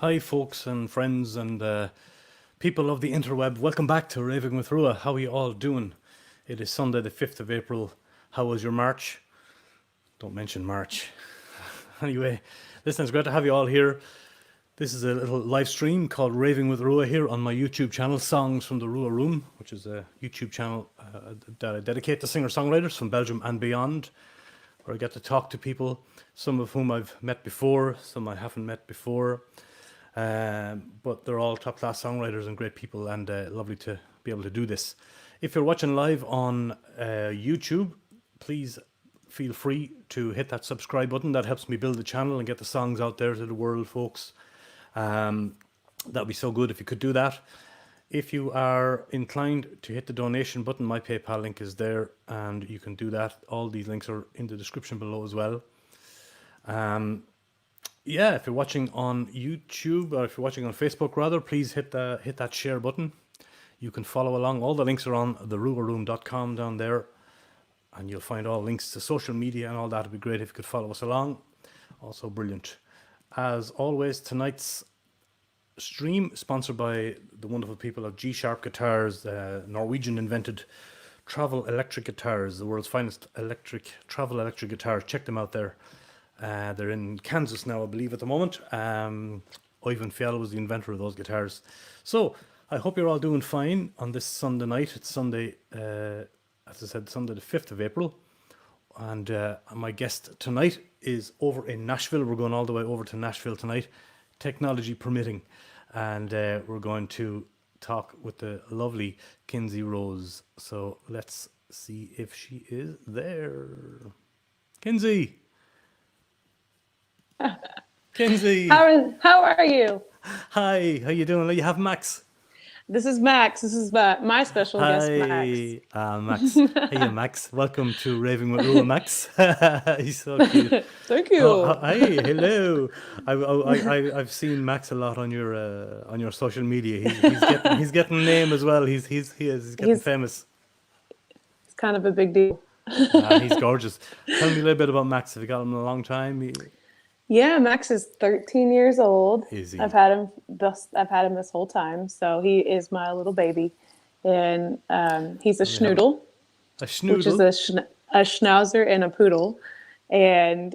Hi, folks and friends and people of the interweb. Welcome back to Raving with Rua. How are you all doing? It is Sunday, the 5th of April. How was your March? Don't mention March. Anyway, listen, it's great to have you all here. This is a little live stream called Raving with Rua here on my YouTube channel, Songs from the Rua Room, which is a YouTube channel that I dedicate to singer-songwriters from Belgium and beyond, where I get to talk to people, some of whom I've met before, some I haven't met before. But they're all top-class songwriters and great people, and lovely to be able to do this. If you're watching live on YouTube, please feel free to hit that subscribe button. That helps me build the channel and get the songs out there to the world, folks. That would be so good if you could do that. If you are inclined to hit the donation button, my PayPal link is there, and you can do that. All these links are in the description below as well. Yeah, if you're watching on YouTube, or if you're watching on Facebook rather, please hit that share button. You can follow along. All the links are on therruaroom.com down there, and you'll find all links to social media and all that. It'd be great if you could follow us along. Also brilliant. As always, tonight's stream sponsored by the wonderful people of G-Sharp Guitars, Norwegian invented travel electric guitars, the world's finest travel electric guitars. Check them out there. They're in Kansas now, I believe, at the moment. Ivan Fiala was the inventor of those guitars. So I hope you're all doing fine on this Sunday night. It's Sunday, as I said, Sunday the 5th of April. And my guest tonight is over in Nashville. We're going all the way over to Nashville tonight, technology permitting. And we're going to talk with the lovely Kinsey Rose. So let's see if she is there. Kinsey! Kinsey! How are you? Hi, how you doing? You have Max. This is Max. This is my special guest, Max. Max. Hey, Max. Welcome to Raving with Rua, Max. He's so cute. Thank you. Hi, hello. I've seen Max a lot on your social media. He's getting a name as well. He's getting famous. It's kind of a big deal. He's gorgeous. Tell me a little bit about Max. Have you got him a long time? Yeah, Max is 13 years old. Is he? I've had him this whole time. So he is my little baby, and he's a schnoodle. A schnoodle, which is a schnauzer and a poodle, and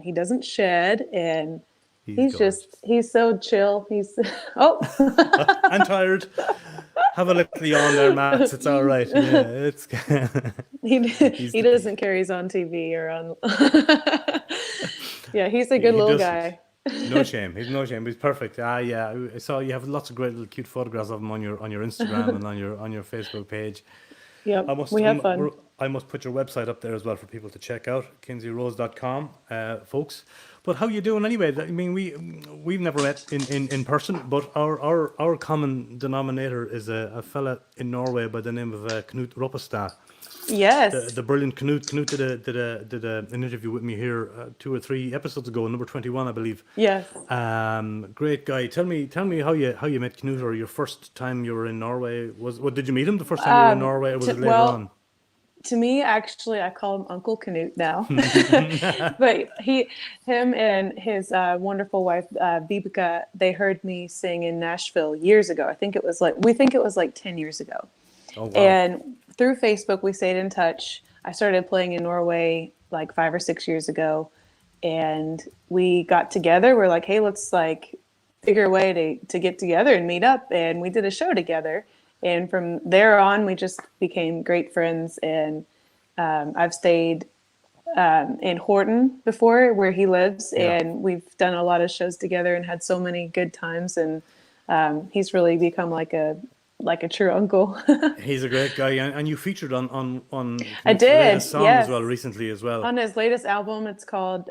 he doesn't shed, and he's so chill. He's I'm tired. Have a little yawn there, Max. It's all right. Yeah, it's. he doesn't carry his own TV or on. Yeah, he's a good little guy. No shame. He's no shame. He's perfect. Yeah. I saw you have lots of great little cute photographs of him on your Instagram and on your Facebook page. Yeah, we have fun. I must put your website up there as well for people to check out, kinseyrose.com, folks. But how you doing anyway? I mean, we've never met in person, but our common denominator is a fella in Norway by the name of Knut Ropestad. Yes, the brilliant Knut. Knut did an interview with me here 2 or 3 episodes ago, number 21, I believe. Yes. Great guy. Tell me how you met Knut, or your first time you were in Norway. Did you meet him the first time you were in Norway, or was it later on? To me, actually, I call him Uncle Knut now. But him and his wonderful wife, Vibeke, they heard me sing in Nashville years ago. We think it was like 10 years ago. Oh, wow. And through Facebook, we stayed in touch. I started playing in Norway like 5 or 6 years ago. And we got together. We're like, hey, let's figure a way to get together and meet up. And we did a show together. And from there on, we just became great friends. And I've stayed in Horton before, where he lives. Yeah. And we've done a lot of shows together and had so many good times. And he's really become like a true uncle. He's a great guy. And you featured on I did, latest song as well recently as well. On his latest album, it's called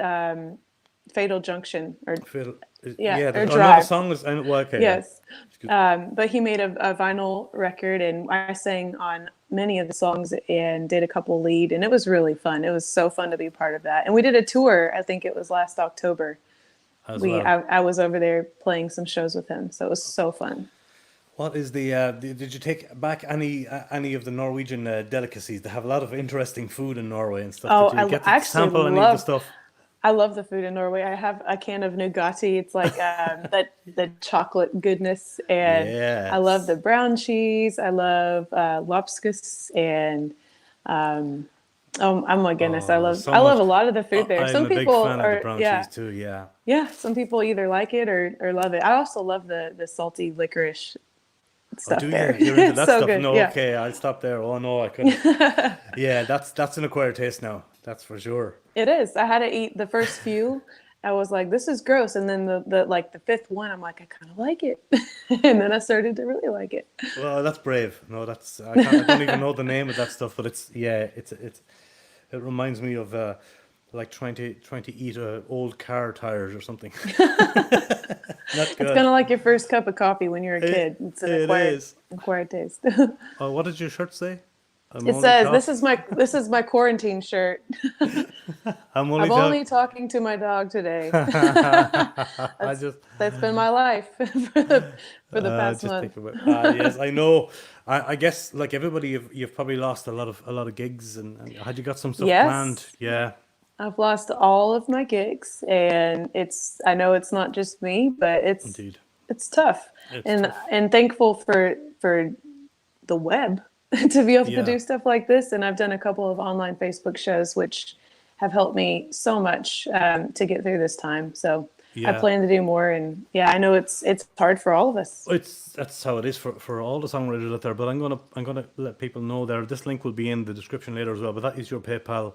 Fatal Junction. Or Drive. Another song is okay. Yes. But he made a vinyl record, and I sang on many of the songs and did a couple lead, and it was really fun. It was so fun to be part of that. And we did a tour, I think it was last October. I was over there playing some shows with him, so it was so fun. What is did you take back any of the Norwegian delicacies? They have a lot of interesting food in Norway and stuff. Did you get to sample any of the stuff? I love the food in Norway. I have a can of Nugatti. It's like that the chocolate goodness, and I love the Yes. brown cheese. I love lobskus, and um, oh my goodness, Oh, there's so I love much. a lot of the food there. I'm Some a big people fan of the are brown cheese yeah too. Yeah. yeah. Some people either like it or love it. I also love the salty licorice Oh, do stuff you? there. You're into It's that so stuff? good. No, Yeah. okay, I'll stop there. Oh no, I couldn't. Yeah, that's an acquired taste now. That's for sure. It is. I had to eat the first few. I was like, this is gross. And then the like the fifth one, I'm like, I kind of like it. And then I started to really like it. Well, that's brave. No, that's I can't. I don't even know the name of that stuff, but it's yeah, it's it reminds me of like trying to eat old car tires or something. Not It's kind good. of like your first cup of coffee when you're a kid. It's an It is. acquired taste. Oh, what did your shirt say? I'm It only says, talk. this is my quarantine shirt. I'm only I'm talk. only talking to my dog today. I just That's been my life for the past just month. think about. Yes, I know. I guess like everybody, you've probably lost a lot of gigs, and had you got some stuff planned? Yes, Yeah, I've lost all of my gigs, and I know it's not just me, but indeed, it's tough. it's And tough. thankful for the web to be able to Yeah, do stuff like this. And I've done a couple of online Facebook shows, which have helped me so much to get through this time. So I yeah. plan to do more. And yeah, I know it's hard for all of us. That's how it is for all the songwriters out there. But I'm gonna let people know there. This link will be in the description later as well. But that is your PayPal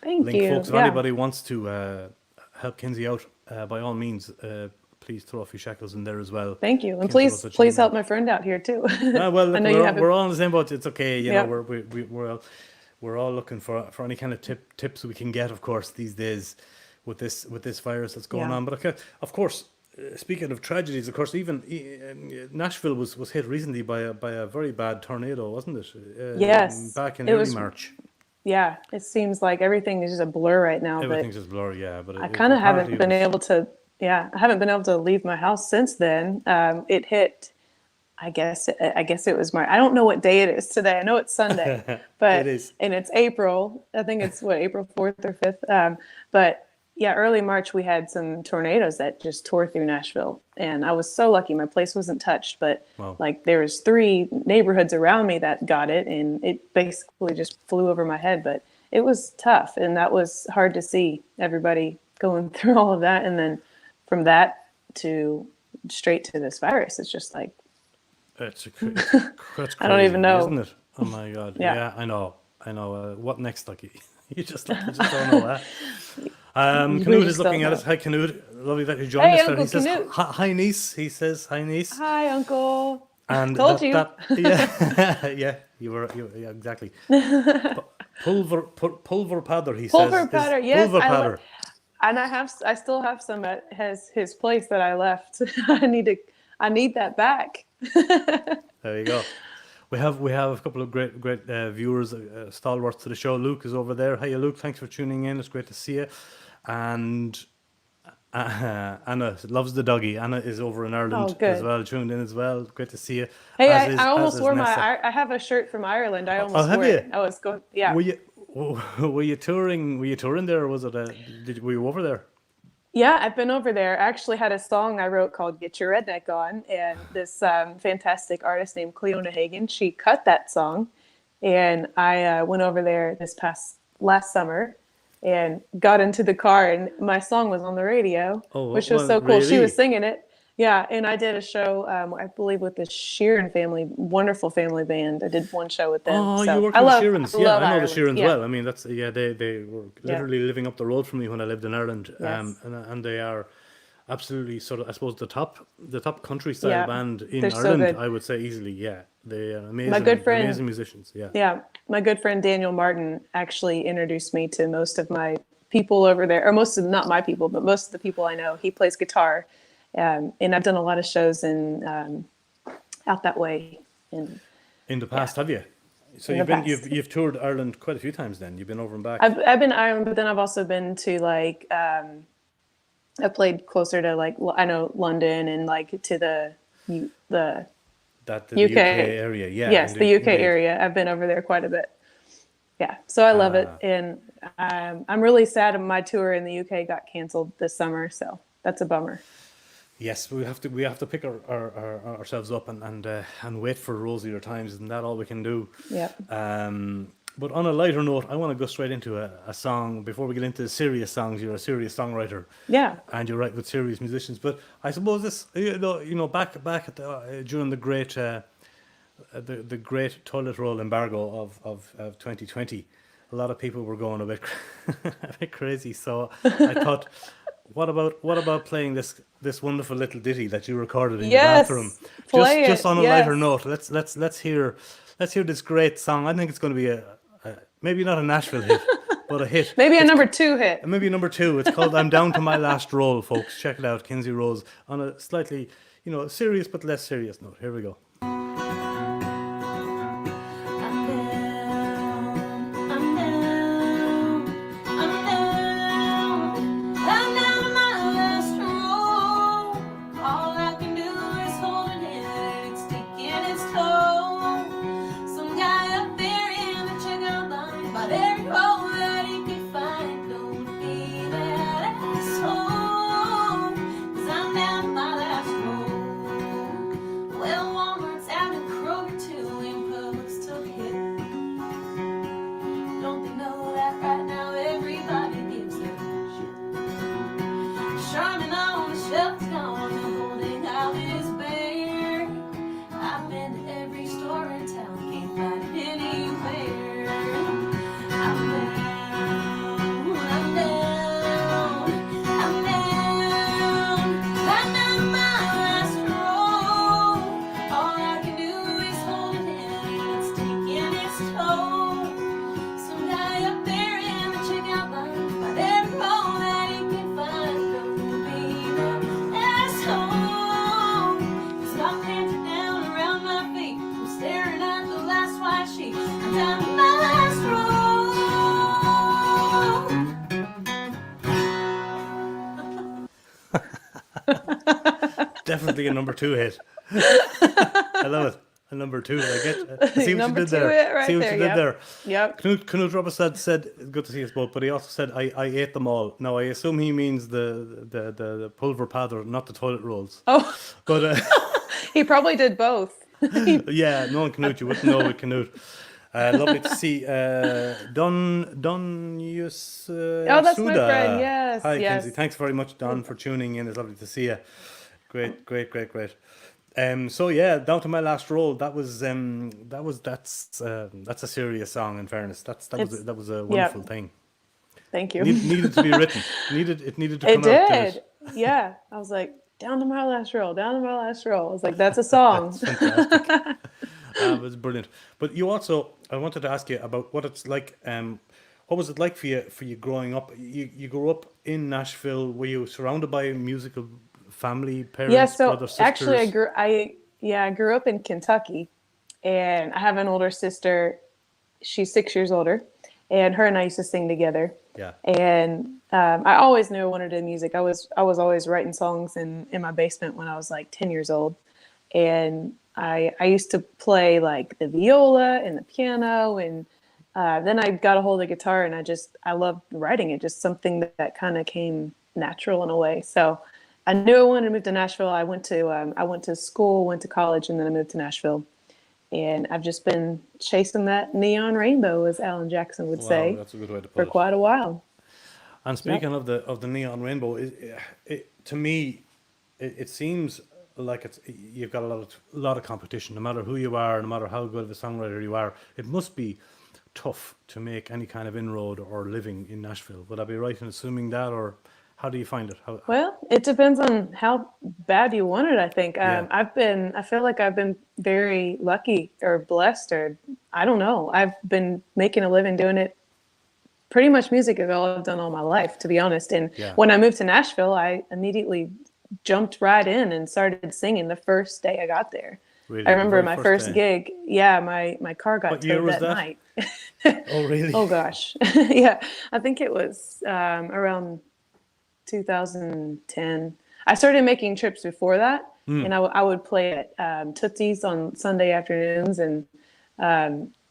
Thank link, you. folks. If Yeah, anybody wants to help Kinsey out, by all means, please throw a few shekels in there as well. thank you. And Kinsey Rose at please help Gmail. my friend out here too. Well, I look, know you we're have a we're all in the same boat. It's okay. yep. We're all looking for any kind of tips we can get, of course, these days with this virus that's going Yeah. on. But okay, of course, speaking of tragedies, of course, even Nashville was hit recently by a very bad tornado, wasn't it? Yes. Back in It early was March. yeah, it seems like everything is just a blur right now, but Everything's just blurry, yeah. But I it kind of apparently haven't it been was. able to, yeah, I haven't been able to leave my house since then. It hit, I guess it was I don't know what day it is today. I know it's Sunday, It but, is. and it's April. I think it's what, April 4th or 5th. But yeah, early March, we had some tornadoes that just tore through Nashville. And I was so lucky. My place wasn't touched, but Well, like there was 3 neighborhoods around me that got it, and it basically just flew over my head. But it was tough, and that was hard to see everybody going through all of that. And then from that to straight to this virus, it's just like, that's I don't even crazy, know. isn't it? Oh my God. Yeah. Yeah, I know. I know. What next? Like you just don't know that. We Canute is just don't looking at know. us. Hi, Canute. Lovely that you joined Hey, us there. He Uncle says, Canute. hi, niece. He says, hi, niece. Hi, Uncle. And Told you. yeah, yeah, yeah, exactly. Pulver powder, he says, Pulver is powder. Yes, pulver powder. and I still have some at his place that I left. I need that back. There you go. We have a couple of great viewers, stalwarts to the show. Luke is over there. Hiya, Luke. Thanks for tuning in. It's great to see you. And Anna loves the doggy. Anna is over in Oh, Ireland as good. well, tuned in as well. Great to see you. Hey, As is I as almost is wore Nessa. I have a shirt from Ireland. I Oh, almost have wore you? it. I was going, yeah. Were you were you touring? Were you touring there, or was it? Were you over there? Yeah, I've been over there. I actually had a song I wrote called Get Your Redneck On, and this fantastic artist named Cleona Hagen, she cut that song, and I went over there last summer and got into the car, and my song was on the radio, Oh, which was well, so cool. She was really? singing it. Yeah, and I did a show, I believe, with the Sheeran family, wonderful family band. I did one show with them. Oh, you So worked with the Sheerans. I Yeah, love I know the Ireland. Sheerans Yeah, well. I mean, that's yeah, they were yeah, literally living up the road from me when I lived in Ireland. yes, And they are absolutely sort of, I suppose, the top country style yeah. band in They're so Ireland. good. I would say easily. Yeah, they are My good amazing friend musicians. Yeah. Yeah, my good friend Daniel Martin actually introduced me to most of my people over there, or most of not my people, but most of the people I know. He plays guitar, and I've done a lot of shows in out that way. And In the yeah, past, have you? So in the past, you've toured Ireland quite a few times. Then you've been over and back. I've been to Ireland, but then I've also been to like I played closer to like I know London and like to the That the UK UK. area. Yeah, Yes, the indeed, UK indeed. area. I've been over there quite a bit. Yeah, so I love it, and I'm really sad my tour in the UK got canceled this summer, so that's a bummer. Yes, we have to pick ourselves up and wait for rosier times. Isn't that all we can do? Yep. But on a lighter note, I want to go straight into a song before we get into serious songs. You're a serious songwriter, Yeah. and you write with serious musicians. But I suppose this, back at during the great the great toilet roll embargo of 2020, a lot of people were going a bit a bit crazy. So I thought, what about playing this wonderful little ditty that you recorded in your bathroom? Play just it. on a Yes. lighter note, let's hear this great song. I think it's going to be a maybe not a Nashville hit, but a hit. Maybe a number 2 hit. Maybe number 2. It's called "I'm Down to My Last Roll," folks. Check it out, Kinsey Rose, on a slightly, serious but less serious note. Here we go. Definitely a number 2 hit. I love it. A number 2. I see what you did there. Right, see what you did there. Yep. Knut Robert said, good to see us both, but he also said, I ate them all. Now, I assume he means the pulver powder, not the toilet rolls. Oh. But he probably did both. Yeah, knowing Knut, you wouldn't know with Knut. Lovely to see Don Yus. Oh, that's my friend. Yes. Hi, yes. Kinsey. Thanks very much, Don, for tuning in. It's lovely to see you. Great. So yeah, Down to My Last Roll. That's a serious song. In fairness, that was a wonderful thing. Thank you. Needed to be written. It needed to come it out. Did. Yeah, I was like, down to my last roll. Down to my last roll. I was like, that's a song. That's fantastic. It was brilliant. But you also, I wanted to ask you about what it's like. What was it like for you growing up? You grew up in Nashville. Were you surrounded by musical family, parents, brothers, sisters? Actually, I grew up in Kentucky, and I have an older sister. She's 6 years older, and her and I used to sing together. Yeah. And I always knew I wanted to do music. I was always writing songs in my basement when I was like 10 years old, and I used to play like the viola and the piano, and then I got a hold of the guitar, and I loved writing it. Just something that kind of came natural in a way. So I knew I wanted to move to Nashville. I went to school, went to college, and then I moved to Nashville. And I've just been chasing that neon rainbow, as Alan Jackson would say, that's a good way to put for it. quite a while. And speaking of the neon rainbow, to me, it seems like you've got a lot of competition. No matter who you are, no matter how good of a songwriter you are, it must be tough to make any kind of inroad or living in Nashville. Would I be right in assuming that, or how do you find it? Well, it depends on how bad you want it, I think. Yeah. I feel like I've been very lucky or blessed, or I don't know. I've been making a living doing it. Pretty much music is all I've done all my life, to be honest. And when I moved to Nashville, I immediately jumped right in and started singing the first day I got there. Really? I remember my first gig. Yeah, my car got towed that night. Oh, really? Oh, gosh. Yeah, I think it was around 2010. I started making trips before that, and I would play at Tootsie's on Sunday afternoons, and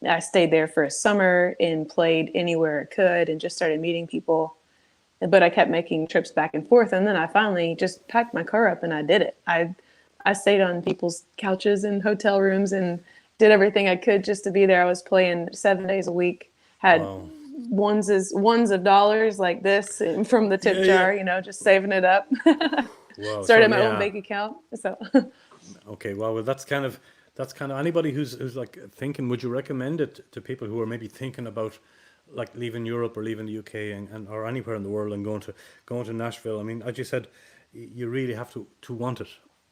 I stayed there for a summer and played anywhere I could and just started meeting people. But I kept making trips back and forth. And then I finally just packed my car up and I did it. I stayed on people's couches and hotel rooms and did everything I could just to be there. I was playing 7 days a week, had Wow. ones of dollars like this and from the tip jar, just saving it up. Wow. So Started my own yeah. bank account. So Okay. Well, that's kind of anybody who's like thinking. Would you recommend it to people who are maybe thinking about like leaving Europe or leaving the UK and or anywhere in the world and going to Nashville? I mean, as you said, you really have to want it.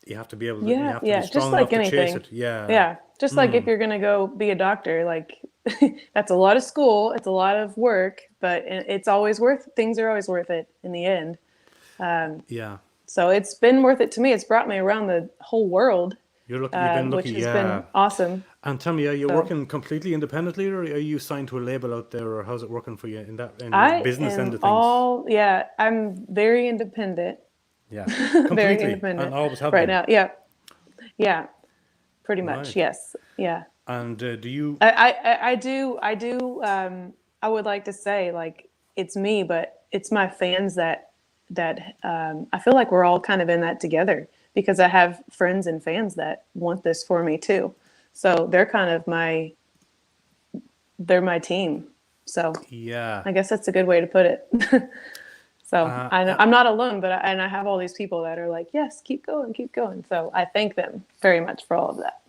You have to be able to. You have to be just strong like enough to chase anything. it. Yeah. Yeah. Just like if you're going to go be a doctor, like that's a lot of school. It's a lot of work, but things are always worth it in the end. Yeah. So it's been worth it to me. It's brought me around the whole world, You're lucky. You've been which lucky. has Yeah. been awesome. And tell me, are you So working completely independently, or are you signed to a label out there, or how's it working for you in the I business end am of things? I'm very independent, Yeah, very completely, and independent always have right been. now. Yeah. Yeah. Pretty much. Right. Yes. Yeah. And do you? I would like to say like it's me, but it's my fans that I feel like we're all kind of in that together because I have friends and fans that want this for me too. So they're kind of they're my team. So Yeah. I guess that's a good way to put it. So Uh, I know uh, I'm not alone, but I have all these people that are like, yes, keep going, keep going. So I thank them very much for all of that.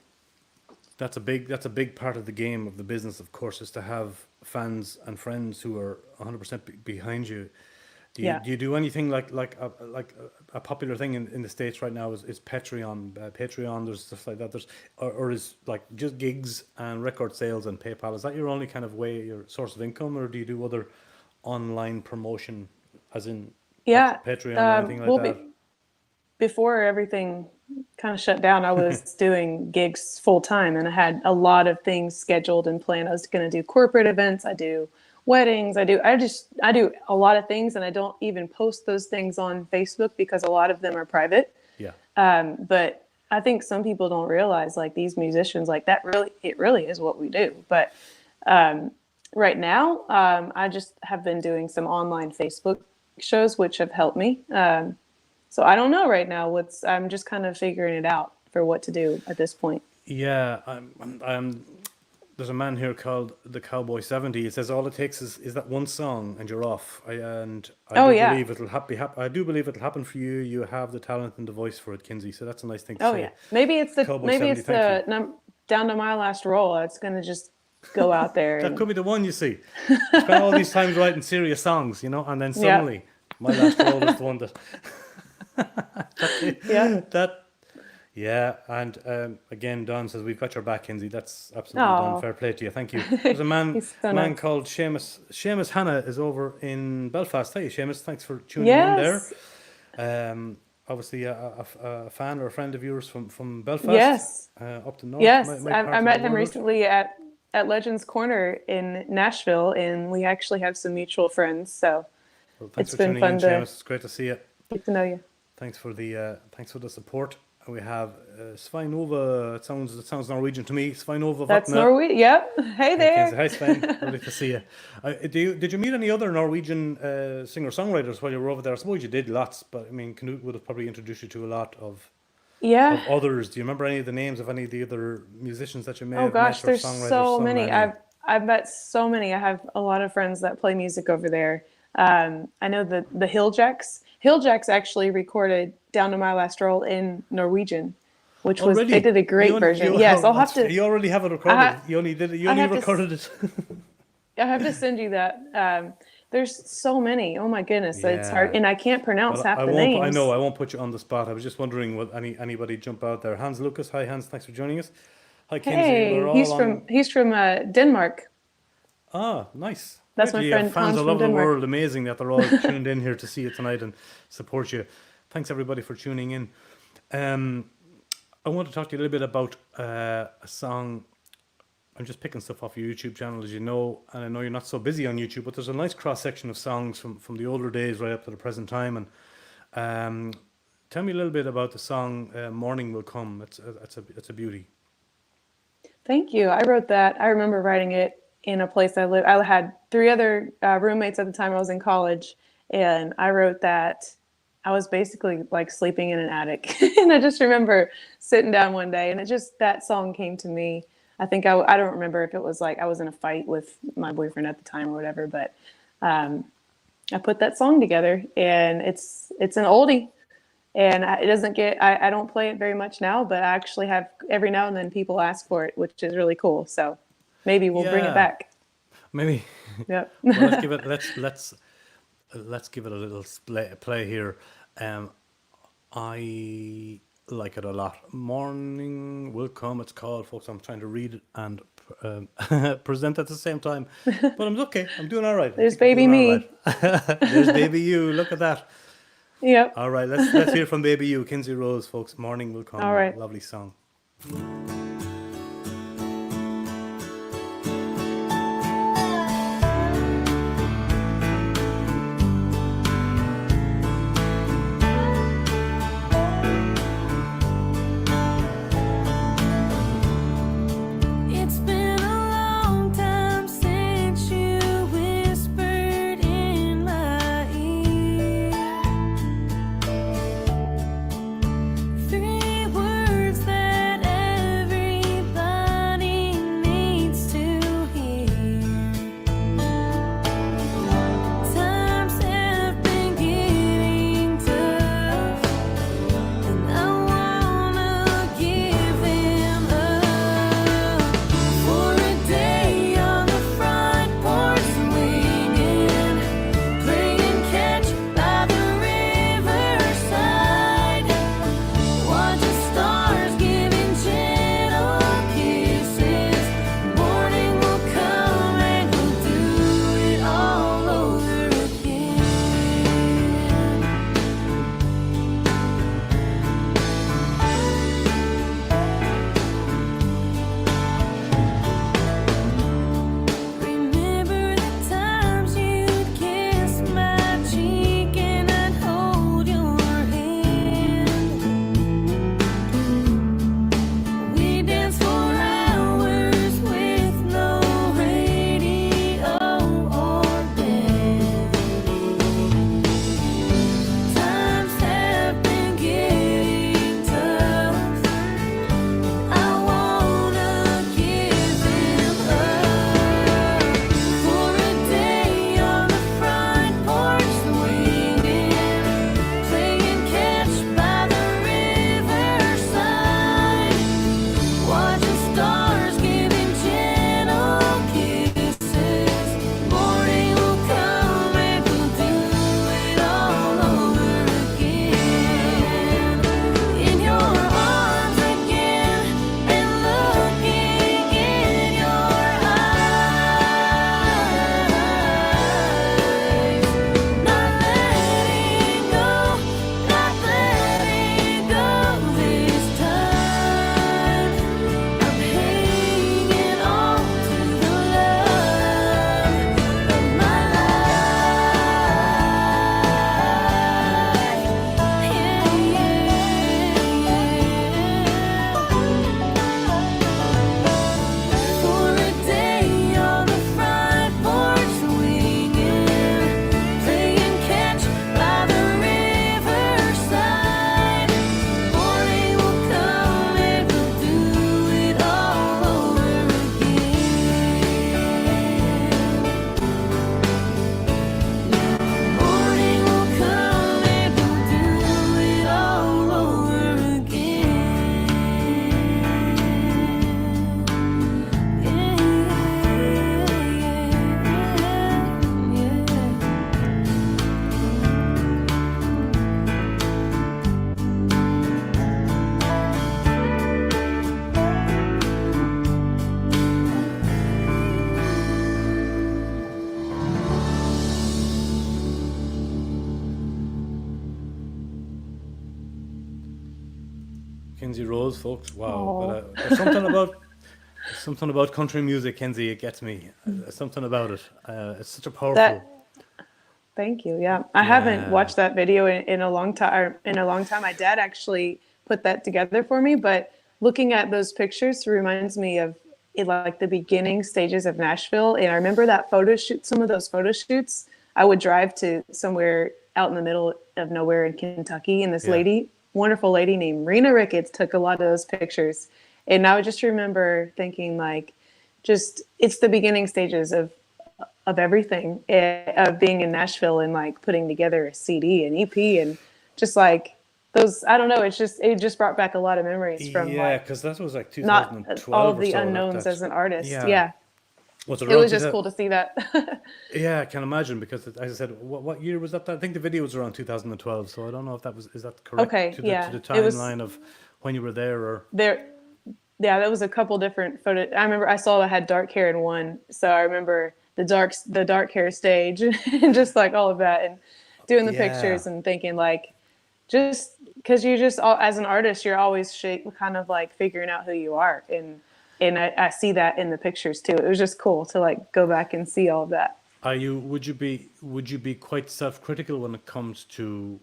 that's a big part of the game of the business, of course, is to have fans and friends who are 100% behind you. Yeah. Do you do anything like a popular thing in the States right now is Patreon. Patreon, there's stuff like that. Or is like just gigs and record sales and PayPal. Is that your only kind of way, your source of income, or do you do other online promotion, as in Yeah. Patreon or anything like Well, that? before everything kind of shut down, I was doing gigs full time and I had a lot of things scheduled and planned. I was going to do corporate events. I do weddings. I do a lot of things and I don't even post those things on Facebook because a lot of them are private. Yeah, But I think some people don't realize like these musicians, like it really is what we do. But right now, I just have been doing some online Facebook shows, which have helped me. So I don't know right now I'm just kind of figuring it out for what to do at this point. yeah. There's a man here called the Cowboy 70. He says all it takes is that one song and you're off. I Oh do yeah. believe I do believe it'll happen for you. You have the talent and the voice for it, Kinsey. So that's a nice thing to Oh say. yeah. Maybe Cowboy 70, it's thank you. the down to my last roll. It's going to just go out there That and could be the one, you see. Spent all these times writing serious songs, and then yeah. suddenly my last role is the one that Yeah. that yeah. And again, Don says we've got your back, Kinsey. That's absolutely done. Oh, Fair play to you. Thank you. There's a he's so man nice. called Seamus. Seamus Hanna is over in Belfast. Hey, Seamus, thanks for tuning in there. Yes. Obviously a fan or a friend of yours from Belfast, Yes. up the north, Yes. my I part of the met him world. recently at Legends Corner in Nashville, and we actually have some mutual friends. So Well, thanks it's for been tuning in, fun to Seamus. It's great to see you. get to know you. Thanks for the support. And we have Sveinova. It sounds Norwegian to me. Sveinova That's Vatne. Norway. Yep. Hey Hey, Kenzie. there. Hi, Sven. Lovely to see you. Did you meet any other Norwegian singer-songwriters while you were over there? I suppose you did lots, but I mean, Knut would have probably introduced you to a lot of Yeah. others. Do you remember any of the names of any of the other musicians that you may Oh have gosh, met, or there's songwriters? so So many. many. I've met so many. I have a lot of friends that play music over there. I know the Hilljacks. Hilljacks actually recorded "Down to My Last Roll" in Norwegian, which was they Already, did a great version. Yes, I'll have to. you already have it I recorded. ha, You only did it. You I only have to. recorded it. I have to send you that. There's so many. Oh my goodness, it's hard, Yeah. and I can't pronounce Well, half I the won't. I know names. I won't put you on the spot. I was just wondering, will anybody jump out there? Hans Lucas. Hi, Hans. Thanks for joining us. Hi, Kinsey. We're Hey, all on. he's from Denmark. Ah, nice. That's Great. my You have friend fans Hans all from over the Denmark. world. Amazing that they're all tuned in here to see you tonight and support you. Thanks everybody for tuning in. I want to talk to you a little bit about a song. I'm just picking stuff off your YouTube channel, as you know, and I know you're not so busy on YouTube, but there's a nice cross section of songs from the older days right up to the present time. And tell me a little bit about the song "Morning Will Come." It's a beauty. Thank you. I wrote that. I remember writing it in a place I lived. I had three other roommates at the time I was in college, and I wrote that. I was basically like sleeping in an attic. And I just remember sitting down one day, and that song came to me. I think I don't remember if it was like I was in a fight with my boyfriend at the time or whatever, but I put that song together, and it's an oldie. And it doesn't get, I don't play it very much now, but I actually have every now and then people ask for it, which is really cool. So maybe we'll bring it Yeah, back. maybe. Yep. Well, let's give it a little play here. I like it a lot. Morning will come. It's called, folks. I'm trying to read it and present at the same time, but I'm okay. I'm doing all right. I There's think I'm baby doing all me. right. There's baby you. Look at that. Yep. All right, let's hear from baby you, Kinsey Rose, folks. Morning will come. All right. Lovely song. It's been a long time since you whispered in my ear 3 words that everybody needs to hear. Times have been getting tough, and I wanna give them up for a day on the front porch swinging, playing catch by the riverside, watching stars giving gentle kisses. Morning will come and we'll do it all over again. Remember the times you'd kiss my cheek and I'd hold your hand. We danced for hours with no radio or bed. Times have been getting tough. I wanna give them up for a day on the front porch swinging, playing catch by the riverside, watching stars giving gentle kisses. Morning will come and we'll do it all over again. In your arms again and looking in your eyes. Not letting go, not letting go this time. I'm hanging on to the love of my life. For a day on the front porch swinging, playing catch by the riverside. Morning will come and we'll do it all over again. Morning will come and we'll do it all over again. Kinsey Rose, folks. Wow. Oh. But, there's something about country music, Kinsey. It gets me. Something about it. It's such a powerful. That. Thank you. Yeah. I haven't Yeah. watched that video in a long time. My dad actually put that together for me, but looking at those pictures reminds me of in like the beginning stages of Nashville. And I remember that photo shoot, some of those photo shoots, I would drive to somewhere out in the middle of nowhere in Kentucky. And this Yeah. lady, wonderful lady named Rena Ricketts, took a lot of those pictures. And I would just remember thinking like, just, it's the beginning stages of everything, of being in Nashville and like putting together a CD and EP and just like those, I don't know, it just brought back a lot of memories from Yeah, like because that was like not 2012 all of or the so. Like unknowns that. as an artist. Yeah. Yeah. Was it It around was just 2000 cool to see that. Yeah, I can imagine because as I said, what year was that? I think the video was around 2012, so I don't know if is that correct Okay, to yeah. the It was timeline of when you were there or there. Yeah, there was a couple different photos. I remember I saw I had dark hair in one, so I remember the dark hair stage and just like all of that and doing the yeah. pictures and thinking like just because you just as an artist you're always kind of like figuring out who you are and I see that in the pictures too. It was just cool to like go back and see all of that. Are you would you be quite self-critical when it comes to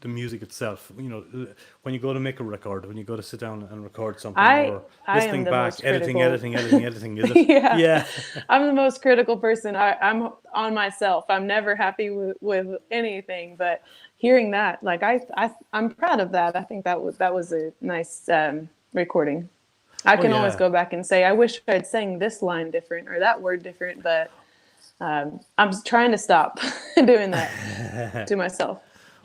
the music itself? You know, when you go to make a record, when you go to sit down and record something, or I am listening the back, most critical. editing, is it? Yeah. Yeah. I'm the most critical person. I'm on myself. I'm never happy with anything. But hearing that, like I'm proud of that. I think that was a nice recording. I Oh can always yeah. go back and say I wish I'd sang this line different or that word different, but I'm trying to stop doing that to myself.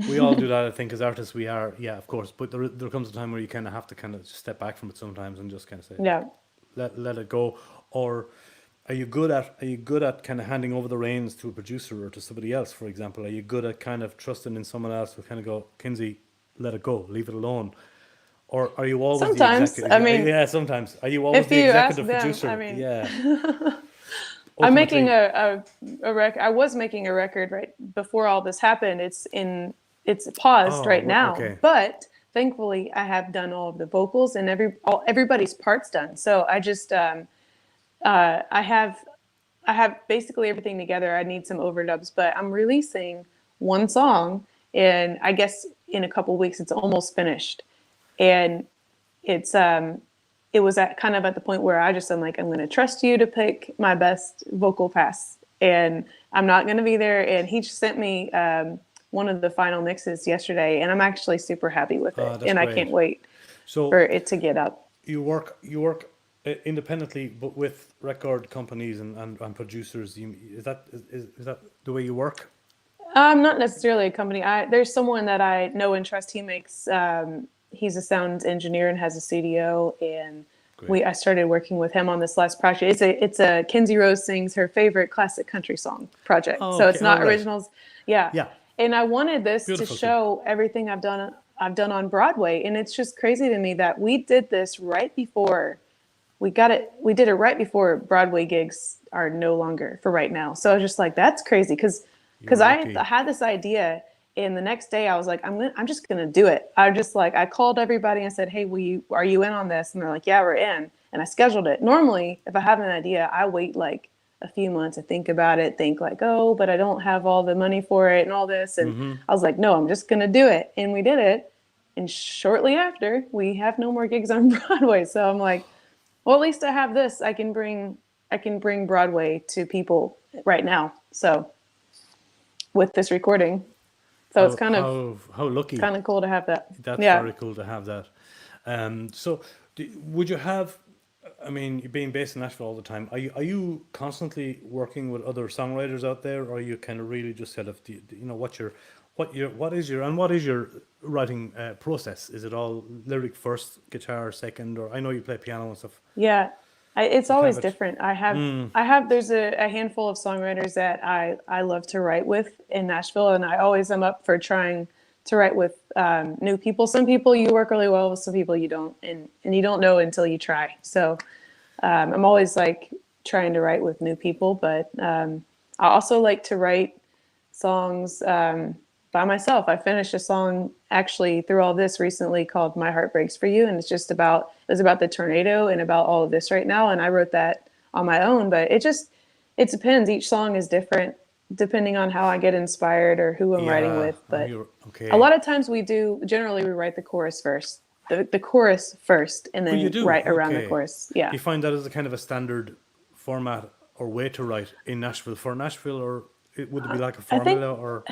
We all do that, I think, as artists. We are, yeah, of course. But there comes a time where you kind of have to kind of step back from it sometimes and just kind of say, Yeah. let it go. Or are you good at kind of handing over the reins to a producer or to somebody else, for example? Are you good at kind of trusting in someone else who kind of go, Kinsey, let it go, leave it alone? Or are you always Sometimes, the executive? I mean, yeah, sometimes. Are you always if the you ask executive them, producer? I mean, Yeah. I'm making Ultimately, a record. I was making a record right before all this happened. It's paused right now, okay. but thankfully I have done all of the vocals and everybody's parts done. So I just I have basically everything together. I need some overdubs, but I'm releasing one song, and I guess in a couple weeks it's almost finished, and it's it was at kind of at the point where I'm like, I'm going to trust you to pick my best vocal pass, and I'm not going to be there. And he just sent me one of the final mixes yesterday, and I'm actually super happy with it, that's and I great. can't wait So for it to get up. you work independently, but with record companies and producers. Is that the way you work? Not necessarily a company. There's someone that I know and trust. He's a sound engineer and has a studio, and Great. I started working with him on this last project. It's a Kinsey Rose sings her favorite classic country song project. Oh, So okay. it's not All right. originals. Yeah. Yeah. And I wanted this Beautiful to thing. show everything I've done on Broadway, and it's just crazy to me that we did this right before we did it right before Broadway gigs are no longer for right now. So I was just like, that's crazy because You're I lucky. had this idea, and the next day I was like, I'm just gonna do it. I called everybody and said, hey, are you in on this? And they're like, yeah, we're in. And I scheduled it. Normally, if I have an idea, I wait like a few months to think about it, think like, oh, but I don't have all the money for it and all this. And I was like, no, I'm just gonna do it. And we did it. And shortly after, we have no more gigs on Broadway. So I'm like, well, at least I have this. I can bring Broadway to people right now. So with this recording. So it's kind of how lucky. cool to have that. That's Yeah. very cool to have that. So would you have? I mean, you're being based in Nashville all the time. Are you constantly working with other songwriters out there, or are you kind of really just kind of what is your writing process? Is it all lyric first, guitar second, or I know you play piano and stuff. Yeah. It's always it. different. There's a handful of songwriters that I love to write with in Nashville, and I always am up for trying to write with new people. Some people you work really well with, some people you don't, and you don't know until you try. So I'm always like trying to write with new people, but I also like to write songs by myself. I finished a song actually through all this recently called My Heart Breaks for You, and it was about the tornado and about all of this right now, and I wrote that on my own, but it depends. Each song is different depending on how I get inspired or who I'm writing with, but Okay. a lot of times we write the chorus first, the chorus first and Oh, then you do? write around the Okay. chorus. Do Yeah. you find that as a kind of a standard format or way to write in Nashville for Nashville, or would it be like a I think, formula, or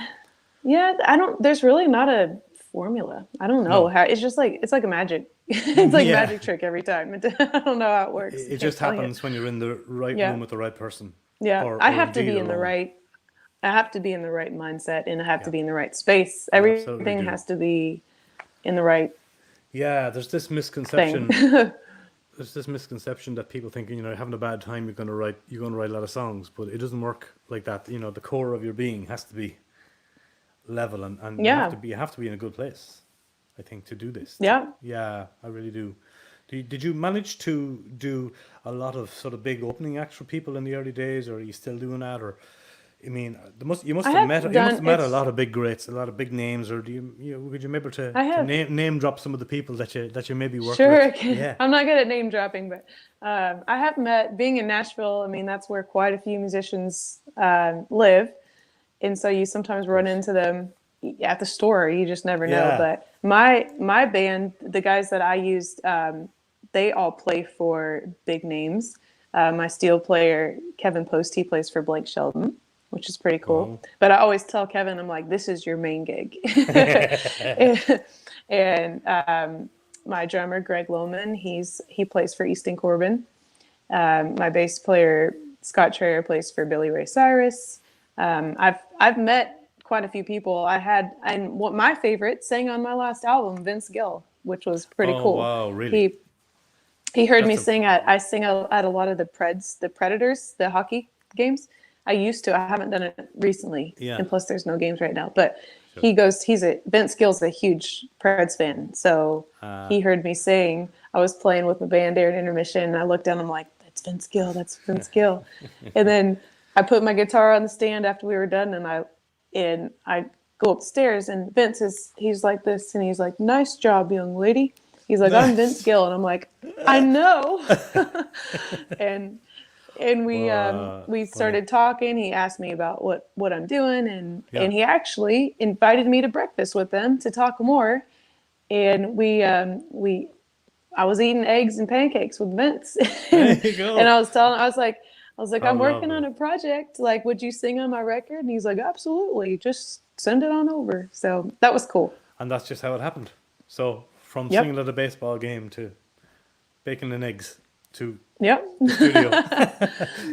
yeah, I don't, there's really not a formula. I don't know no? how, it's just like, it's like a magic, it's like a Yeah, magic trick every time. I don't know how it works. I it can't just tell you. happens when you're in the right Yeah. room with the right person, Yeah. or I have to indeed be in the alone. right, I have to be in the right mindset and I have to Yeah, be in the right space. you absolutely Everything do. has to be in the right Yeah, there's this thing. misconception. There's this misconception that people think, you're having a bad time, you're going to write a lot of songs, but it doesn't work like that. The core of your being has to be level, and Yeah. you have to be in a good place, I think, to do this. Yeah. Yeah, I really do. Did you manage to do a lot of sort of big opening acts for people in the early days, or are you still doing that? Or I mean, you must I have have met done, a it's, lot of big greats, a lot of big names, or would you be able I to have. name drop some of the people that you maybe worked Sure, with? I can. Yeah. I'm not good at name dropping, but I have met, being in Nashville, I mean, that's where quite a few musicians live. And so you sometimes run Course. into them at the store. You just never know. Yeah. But my band, the guys that I used, they all play for big names. My steel player, Kevin Post, he plays for Blake Shelton, which is pretty cool. Wow. But I always tell Kevin, I'm like, this is your main gig. and my drummer, Greg Lohman, he plays for Easton Corbin. My bass player, Scott Trayer, plays for Billy Ray Cyrus. I've met quite a few people. And what my favorite sang on my last album, Vince Gill, which was pretty Oh cool. wow, really? He heard me That's a sing I sing at a lot of the Predators, the hockey games. I used to. I haven't done it recently, Yeah. and plus there's no games right now. But Sure. Vince Gill's a huge Preds fan, so he heard me sing. I was playing with the band during intermission, and I looked down. I'm like, that's Vince Gill. That's Vince Gill. And then I put my guitar on the stand after we were done, and I go upstairs, and he's like this, and he's like, nice job, young lady. He's like, I'm Vince Gill, and I'm like, I know. and we Funny. started talking. He asked me about what I'm doing, and Yeah. he actually invited me to breakfast with them to talk more. And I was eating eggs and pancakes with Vince, There you go. and I was like, How I'm working on lovely. a project. Like, would you sing on my record? And he's like, absolutely. Just send it on over. So that was cool. And that's just how it happened. So from Yep. singing at a baseball game to bacon and eggs to Yep. studio.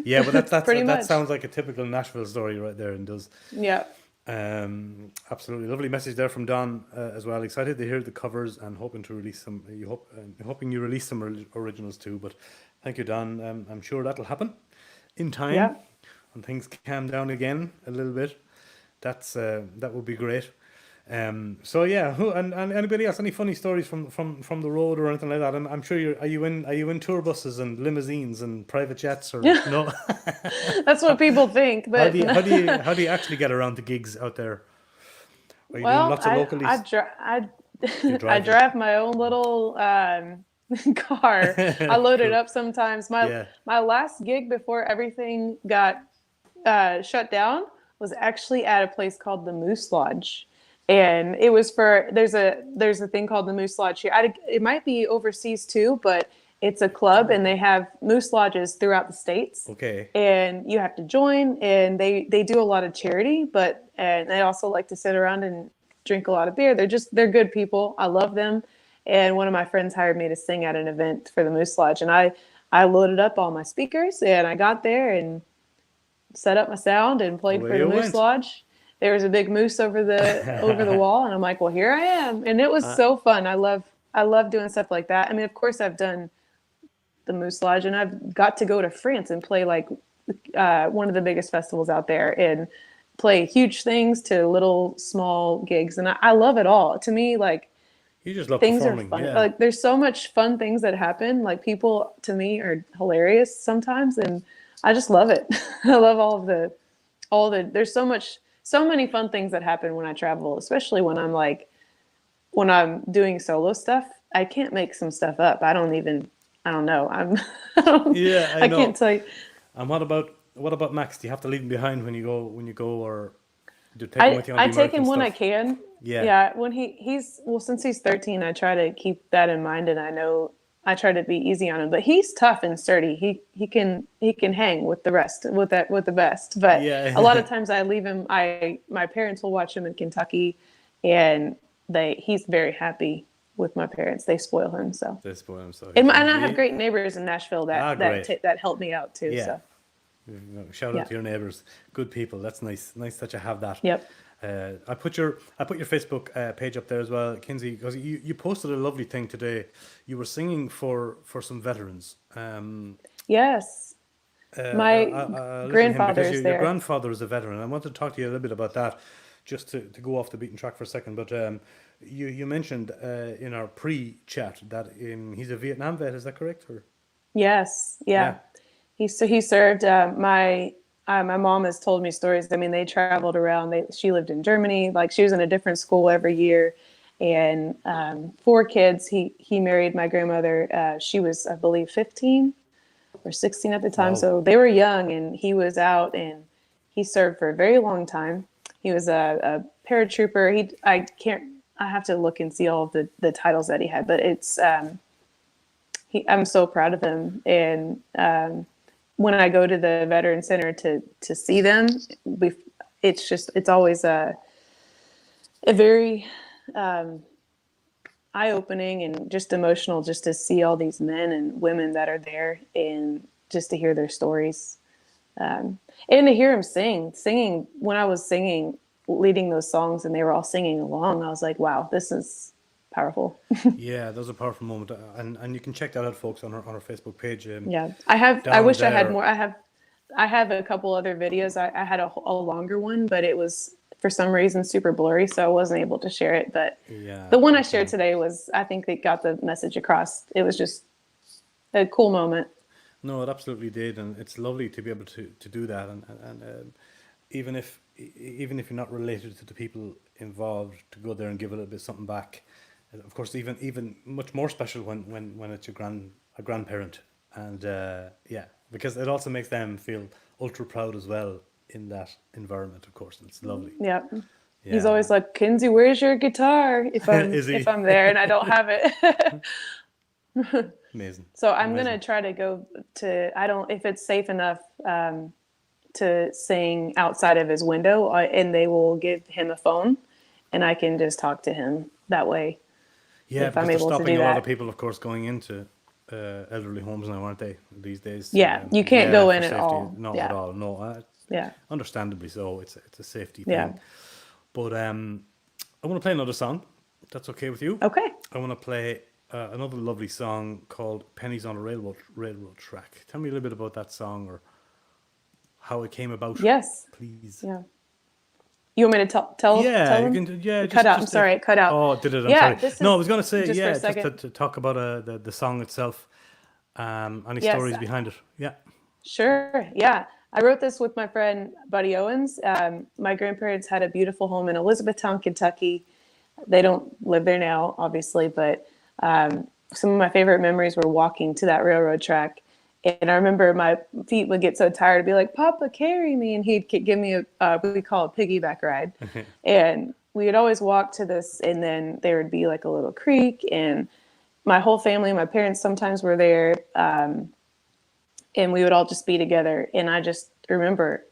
Yeah, but Pretty that much. sounds like a typical Nashville story right there, and does. Yep. Absolutely lovely message there from Don as well. Excited to hear the covers and hoping to release some. Hoping you release some originals too. But thank you, Don. I'm sure that'll happen in time Yeah. when things calm down again a little bit. That would be great. So yeah, and anybody else? Any funny stories from the road or anything like that? I'm sure are you in tour buses and limousines and private jets, or no? That's what people think. How But do you actually get around the gigs out there? Are you doing well, lots of locally? You I drive it? drive my own little car. I load it Cool. up sometimes. Yeah. My last gig before everything got shut down was actually at a place called the Moose Lodge, and it was there's a thing called the Moose Lodge here. It might be overseas too, but it's a club, and they have moose lodges throughout the states. Okay. And you have to join, and they do a lot of charity, and they also like to sit around and drink a lot of beer. They're good people. I love them. And one of my friends hired me to sing at an event for the Moose Lodge, and I loaded up all my speakers, and I got there and set up my sound and played Away for the you Moose went. Lodge. There was a big moose over the wall, and I'm like, well, here I am. And it was so fun. I love doing stuff like that. I mean, of course I've done the Moose Lodge, and I've got to go to France and play like one of the biggest festivals out there, and play huge things to little small gigs, and I love it all. To me, like, You just love things are performing. fun. Yeah. Like, there's so much fun things that happen. Like, people to me are hilarious sometimes, and I just love it. I love all the there's so many fun things that happen when I travel, especially when I'm doing solo stuff. I can't make some stuff up. I don't know. Yeah, I I know. can't tell you. And what about Max? Do you have to leave him behind when you go, or Do you take him with you on I the take American him when I stuff? can. Yeah. Yeah, when he's well, since he's 13, I try to keep that in mind, and I know I try to be easy on him. But he's tough and sturdy. He can hang with the rest, with the best. But a lot Yeah. of times I leave him. My parents will watch him in Kentucky, and he's very happy with my parents. They spoil him so. This poem, so And I have great neighbors in Nashville great. that help me out too. Yeah. So Shout yeah. out to your neighbors, good people. That's nice. Nice that you have that. Yep. I put your Facebook page up there as well, Kinsey, because you posted a lovely thing today. You were singing for some veterans. Yes. My Listen to him because grandfather's your there. grandfather is a veteran. I wanted to talk to you a little bit about that, just to go off the beaten track for a second. But you mentioned in our pre-chat that he's a Vietnam vet. Is that correct? Or Yes. Yeah. He served. My mom has told me stories. I mean, they traveled around. She lived in Germany. Like, she was in a different school every year, and 4 kids. He married my grandmother. She was, I believe, 15 or 16 at the time. Wow. So they were young, and he was out, and he served for a very long time. He was a paratrooper. I have to look and see all of the titles that he had, but I'm so proud of him. And when I go to the Veteran Center to see them, it's always a very eye-opening and just emotional, just to see all these men and women that are there, and just to hear their stories, and to hear them singing. When I was leading those songs, and they were all singing along, I was like, wow, this is powerful. yeah, that was a powerful moment, and you can check that out, folks, on our Facebook page. Yeah, I Down wish I had there. more. I have a couple other videos. I had a longer one, but it was for some reason super blurry, so I wasn't able to share it. But Yeah, the one I shared today I think it got the message across. It was just a cool moment. No, it absolutely did, and it's lovely to be able to do that, and even if you're not related to the people involved, to go there and give a little bit something back. Of course, even much more special when it's a grandparent, and yeah, because it also makes them feel ultra proud as well in that environment, of course, and it's lovely. Yeah. Yeah. He's always like, Kinsey, where's your guitar? If I'm Is he? if I'm there and I don't have it. Amazing. So I'm Amazing. gonna try to go to, if it's safe enough to sing outside of his window, and they will give him a phone, and I can just talk to him that way. Yeah, if I'm because they're able to stopping do a lot that. of people, of course, going into elderly homes now, aren't they, these days? Yeah, you can't go for in at safety. all. No, Yeah. at all. No, Yeah. understandably so. It's a safety thing. Yeah. But I want to play another song. If that's okay with you. Okay. I want to play another lovely song called "Pennies on a Railroad Track." Tell me a little bit about that song, or how it came about. Yes. Please. Yeah. You want me to tell Yeah, tell you them? can. Yeah, Cut out. I'm sorry, it cut out. Oh, did it? I'm Yeah, sorry. this No, I is was going to say, just for a yeah, just second. to talk about the song itself, any Yes. stories behind it. Yeah. Sure. Yeah. I wrote this with my friend Buddy Owens. My grandparents had a beautiful home in Elizabethtown, Kentucky. They don't live there now, obviously, but some of my favorite memories were walking to that railroad track. And I remember my feet would get so tired, I'd be like, Papa, carry me. And he'd give me what we call a piggyback ride. And we would always walk to this, and then there would be like a little creek, and my whole family, my parents sometimes were there. And we would all just be together. And I just remember,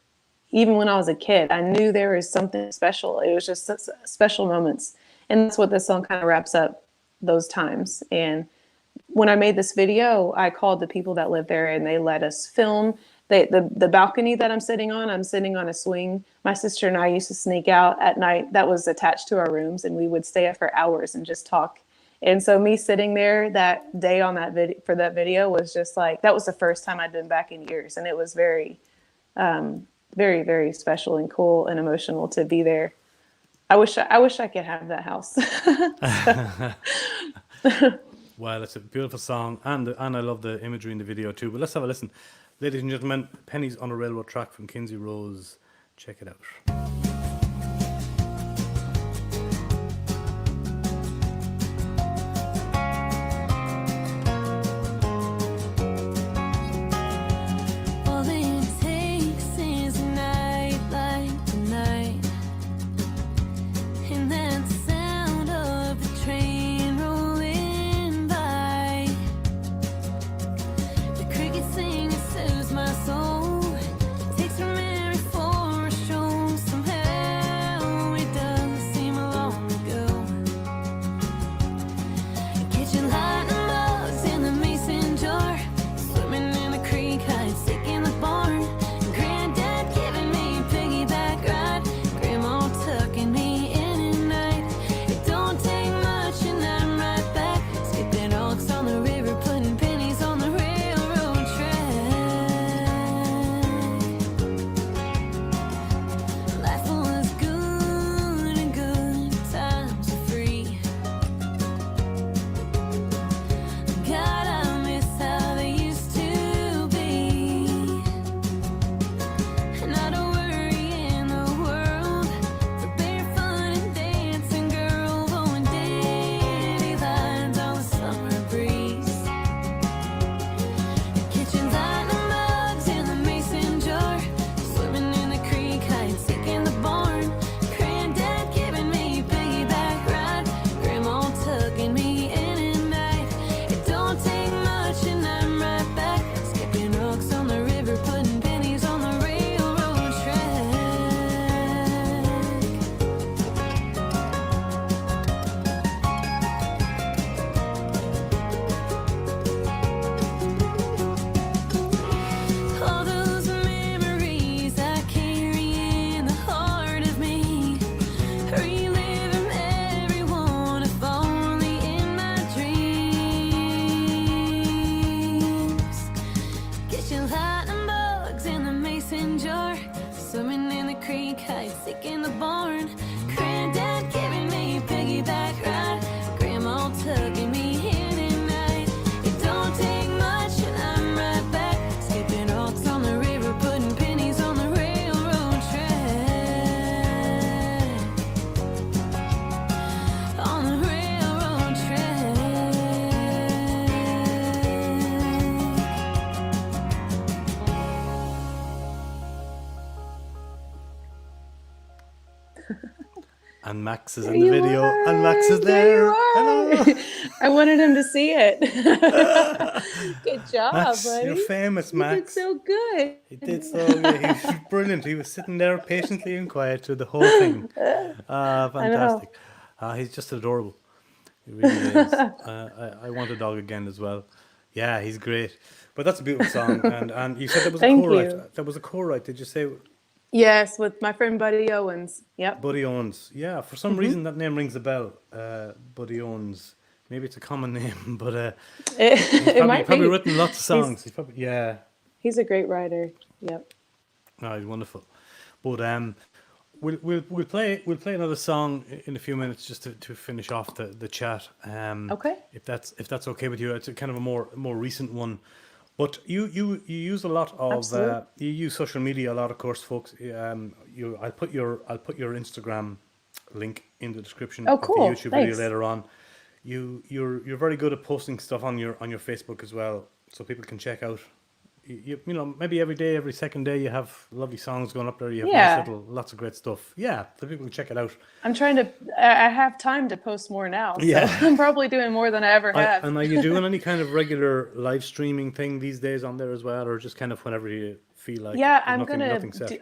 even when I was a kid, I knew there was something special. It was just special moments. And that's what this song kind of wraps up, those times. And when I made this video, I called the people that live there, and they let us film. The balcony that I'm sitting on a swing. My sister and I used to sneak out at night. That was attached to our rooms, and we would stay up for hours and just talk. And so me sitting there that day on that for that video was just like, that was the first time I'd been back in years. And it was very, very, very special and cool and emotional to be there. I wish I could have that house. Well, it's a beautiful song, and I love the imagery in the video too. But let's have a listen. Ladies and gentlemen, Pennies on a Railroad Track from Kinsey Rose. Check it out. All it takes is a night like tonight And that sound of the train rolling by, the cricket sing, it soothes my soul. Takes from memory for a show. Somehow it does seem long ago. Kitchen lightning bugs in the mason jar, swimming in the creek, hide sick in the barn. Granddad giving me piggyback ride, Grandma tucking me in at night. It don't take much and I'm right back, skipping rocks on the river, putting pennies on the railroad track. Life was good and good times are free. God, I miss how they used to be. Not a worry in the world, the barefoot and dancing girl, blowing dandelions on the summer breeze. Kitchen lightning bugs in the mason jar, swimming in the creek, hide sick in the barn. Granddad giving me piggyback ride, Grandma tucking me in at night. It don't take much and I'm right back, skipping rocks on the river, putting pennies on the railroad track. All those memories I carry in the heart of me, relive them every one, if only in my dreams. Get your lightning bugs in the mason jar, swimming in the creek, hide sick in the barn. Granddad giving me piggyback ride, Grandma tucking me in at night. It don't take much and I'm right back, skipping rocks on the river, putting pennies on the railroad track. On the railroad track. And Max is There in the you video, are. and Max is There there. you are. Hello. I wanted him to see it. Good job, Max, buddy. you're famous, You did Max. so good. He did so good. He was brilliant. He was sitting there patiently and quiet through the whole thing. Fantastic. He's just adorable. He really is. I want a dog again as well. Yeah, he's great. But that's a beautiful song. And you said there was a Thank co-write. you. There was a co-write. Did you say Yes, with my friend Buddy Owens. Yep. Buddy Owens? Yeah, for some reason that name rings a bell. Buddy Owens. Maybe it's a common name, but It might probably be. written lots of songs. He's probably, yeah. He's a great writer. Yep. Oh, he's wonderful. But we'll play another song in a few minutes just to finish off the chat. Okay. If that's okay with you, it's a kind of a more recent one. But you use a lot of Absolutely. you use social media a lot, of course, folks. I'll put your Instagram link in the description Oh, of the cool. YouTube video Thanks. later on. You're very good at posting stuff on your Facebook as well, so people can check out. You know, maybe every day, every second day, you have lovely songs going up there. You have Yeah. lots of great stuff. Yeah, so people can check it out. I'm trying to. I have time to post more now. So Yeah. I'm probably doing more than I ever have. And are you doing any kind of regular live streaming thing these days on there as well, or just kind of whenever you feel like? Yeah, there's I'm nothing, gonna. nothing set?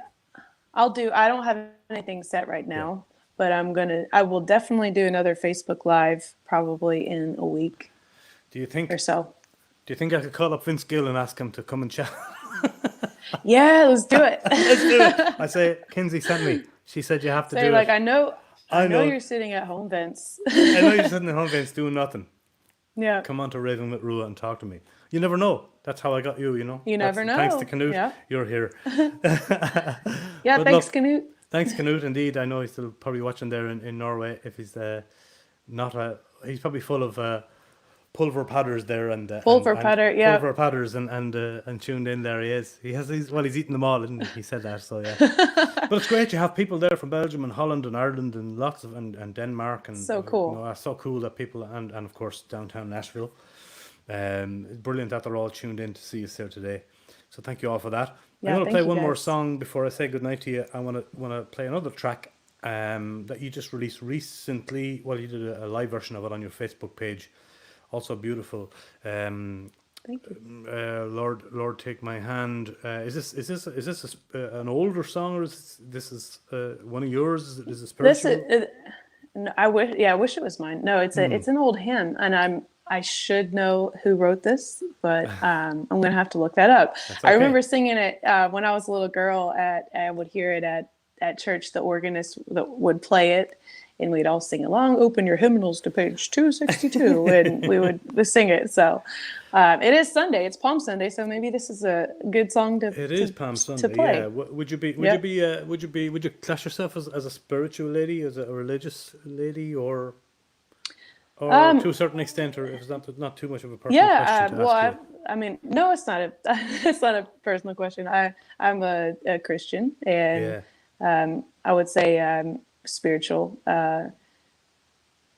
I don't have anything set right now, but I will definitely do another Facebook Live probably in a week Do you think? or so. Do you think I could call up Vince Gill and ask him to come and chat? Yeah, let's do it. Let's do it. I say, Kinsey sent me. She said you have to Say do like, it. I know know. you're sitting at home, Vince. I know you're sitting at home, Vince, doing nothing. Yeah. Come on to Raven with Rua and talk to me. You never know. That's how I got you, you know. You never know. Thanks to Canute, Yeah. you're here. Yeah, But thanks, look, Canute. Thanks, Canute, indeed. I know he's still probably watching there in Norway. If he's he's probably full of pulver powders there and Pulver powder, yeah. pulver powders and tuned in there. He is. He's eaten them all, isn't he? He said that. So yeah. But it's great you have people there from Belgium and Holland and Ireland and lots of and Denmark and So cool. You know, so cool that people and of course downtown Nashville. Brilliant that they're all tuned in to see us here today. So thank you all for that. Yeah, I'm going to thank play you, one more guys. song before I say goodnight to you. I want to play another track. that you just released recently. Well, you did a live version of it on your Facebook page. Also beautiful. Thank you. Lord, take my hand. Is this an older song, or is this one of yours? Is it This spiritual? is, no, I wish it was mine. No, it's an old hymn, and I should know who wrote this, but I'm gonna have to look that up. That's I okay. remember singing it when I was a little girl. I would hear it at church. The organist that would play it, and we'd all sing along. Open your hymnals to page 262, and we would sing it. So it is Sunday. It's Palm Sunday, so maybe this is a good song to It is Palm Sunday. play. Yeah. Would you class yourself as a spiritual lady, as a religious lady, or to a certain extent, or if it's not too much of a personal question to ask you? I mean, no, it's not a it's not a personal question. I'm a Christian, and I would say spiritual.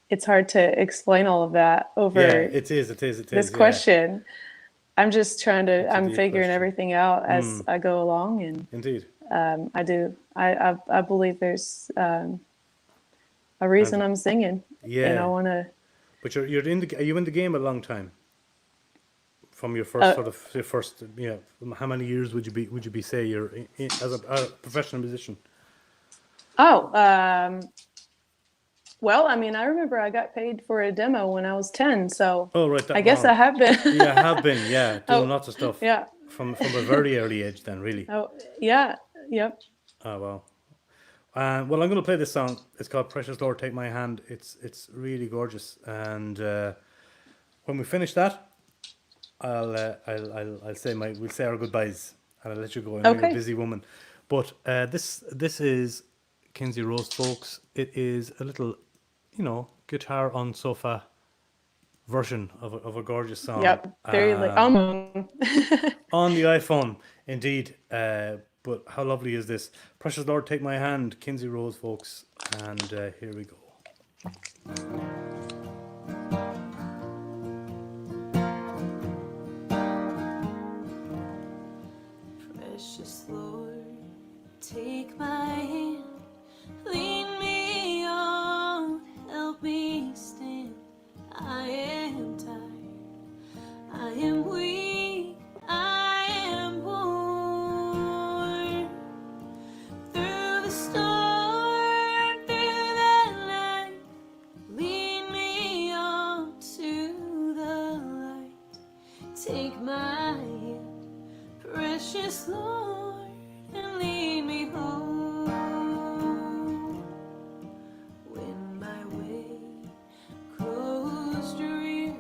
It's hard to explain all of that over it is this question. I'm just trying to. It's a I'm deep figuring question. everything out as I go along, and Indeed. I do. I believe there's a reason I'm singing, and I want to. But are you in the game a long time? From your first how many years would you be say you're as a professional musician? Well, I mean, I remember I got paid for a demo when I was 10, so Right, I guess I have been. Yeah, I have been, doing lots of stuff. Yeah. From a very early age then, really. Oh, yeah. Yep. Oh, wow. Well, I'm going to play this song. It's called Precious Lord, Take My Hand. It's really gorgeous. And when we finish that, we'll say our goodbyes, and I'll let you go. I know you're a busy woman. But this is Kinsey Rose, folks. It is a little, guitar on sofa version of a gorgeous song. Yep. Very on the iPhone, indeed. But how lovely is this? Precious Lord, Take My Hand, Kinsey Rose, folks. And here we go. Precious Lord, take my hand, lead me on, help me stand. I am tired, I am weak, I am worn. Through the storm, through the night, lead me on to the light. Take my hand, precious Lord, and lead me home. When my way grows drear,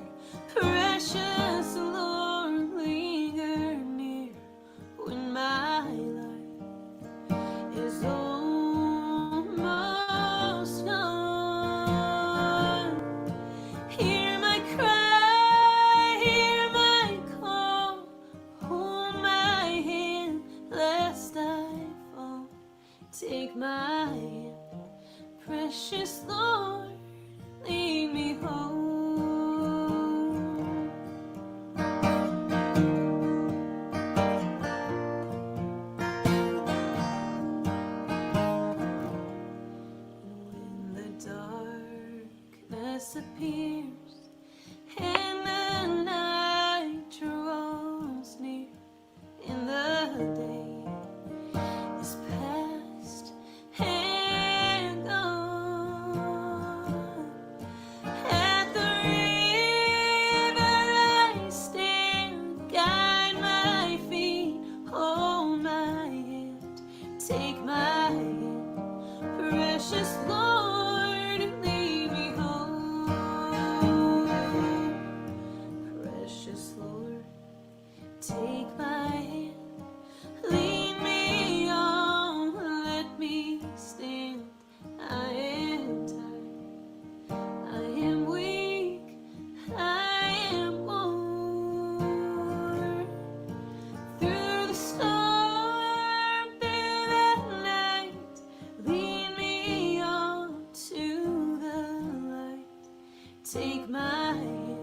precious Lord, linger near. When my life is almost gone, hear my cry, hear my call, hold my hand lest I fall. Take my hand, precious Lord, lead me home. And when the darkness appears and the night draws near, and the day is past and gone, at the river I stand, guide my feet, hold my hand, take my hand, precious Lord, and lead me home. Precious Lord, take my hand, lead me on, let me stand. I am tired, I am weak, I am worn. Through the storm, through the night, lead me on to the light. Take my hand,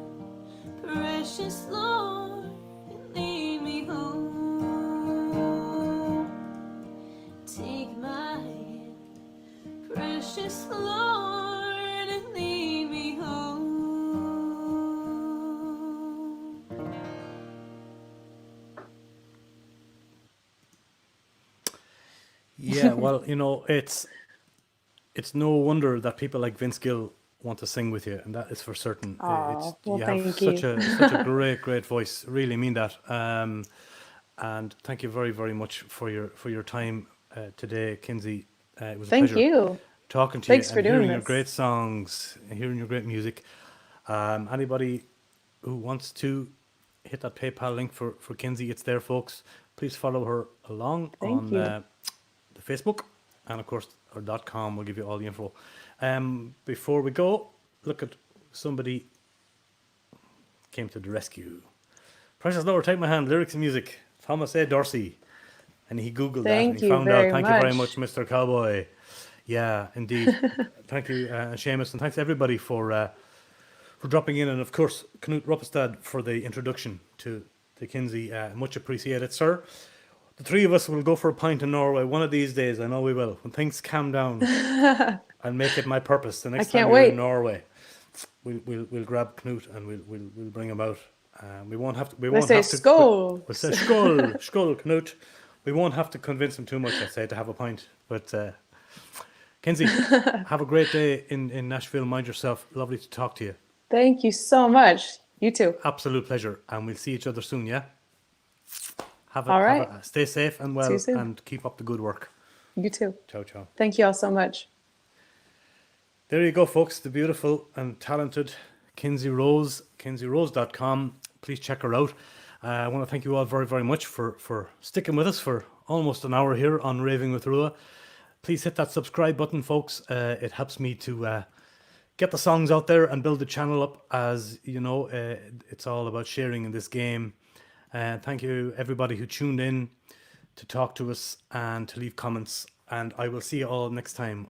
precious Lord, and lead me home. Take my hand, precious Yeah, well, it's no wonder that people like Vince Gill want to sing with you, and that is for certain. It's Oh, well, you have thank such you. a great voice. Really mean that. And thank you very, very much for your time today, Kinsey. It was a Thank pleasure you. talking to you Thanks for and doing hearing your this. great songs, and hearing your great music. Anybody who wants to hit that PayPal link for Kinsey, it's there, folks. Please follow her along Thank on you. the Facebook, and of course our .com will give you all the info. Before we go, look at somebody came to the rescue. Precious Lord, take my hand, lyrics and music. Thomas A. Dorsey. And he Googled that and Thank he you found out. very Thank you very much, much. Mr. Cowboy. Yeah, indeed. Thank you, Seamus, and thanks everybody for dropping in, and of course Knut Ruppestad for the introduction to Kinsey. Much appreciated, sir. The three of us will go for a pint in Norway one of these days. I know we will. When things calm down, I'll make it my purpose. The I next time can't you're in wait. Norway, we'll grab Knut and we'll bring him out. We won't have to. We They won't say have to. skull. We'll say skull, skull, Knut. We won't have to convince him too much. I say to have a pint. But Kinsey, have a great day in Nashville. Mind yourself. Lovely to talk to you. Thank you so much. You too. Absolute pleasure, and we'll see each other soon. Yeah. All right. Stay safe and See well, you soon. and keep up the good work. You too. Ciao, ciao. Thank you all so much. There you go, folks. The beautiful and talented Kinsey Rose, KinseyRose.com. Please check her out. I want to thank you all very, very much for sticking with us for almost an hour here on Raving with Rua. Please hit that subscribe button, folks. It helps me to get the songs out there and build the channel up. As you know, it's all about sharing in this game. Thank you, everybody who tuned in to talk to us and to leave comments. And I will see you all next time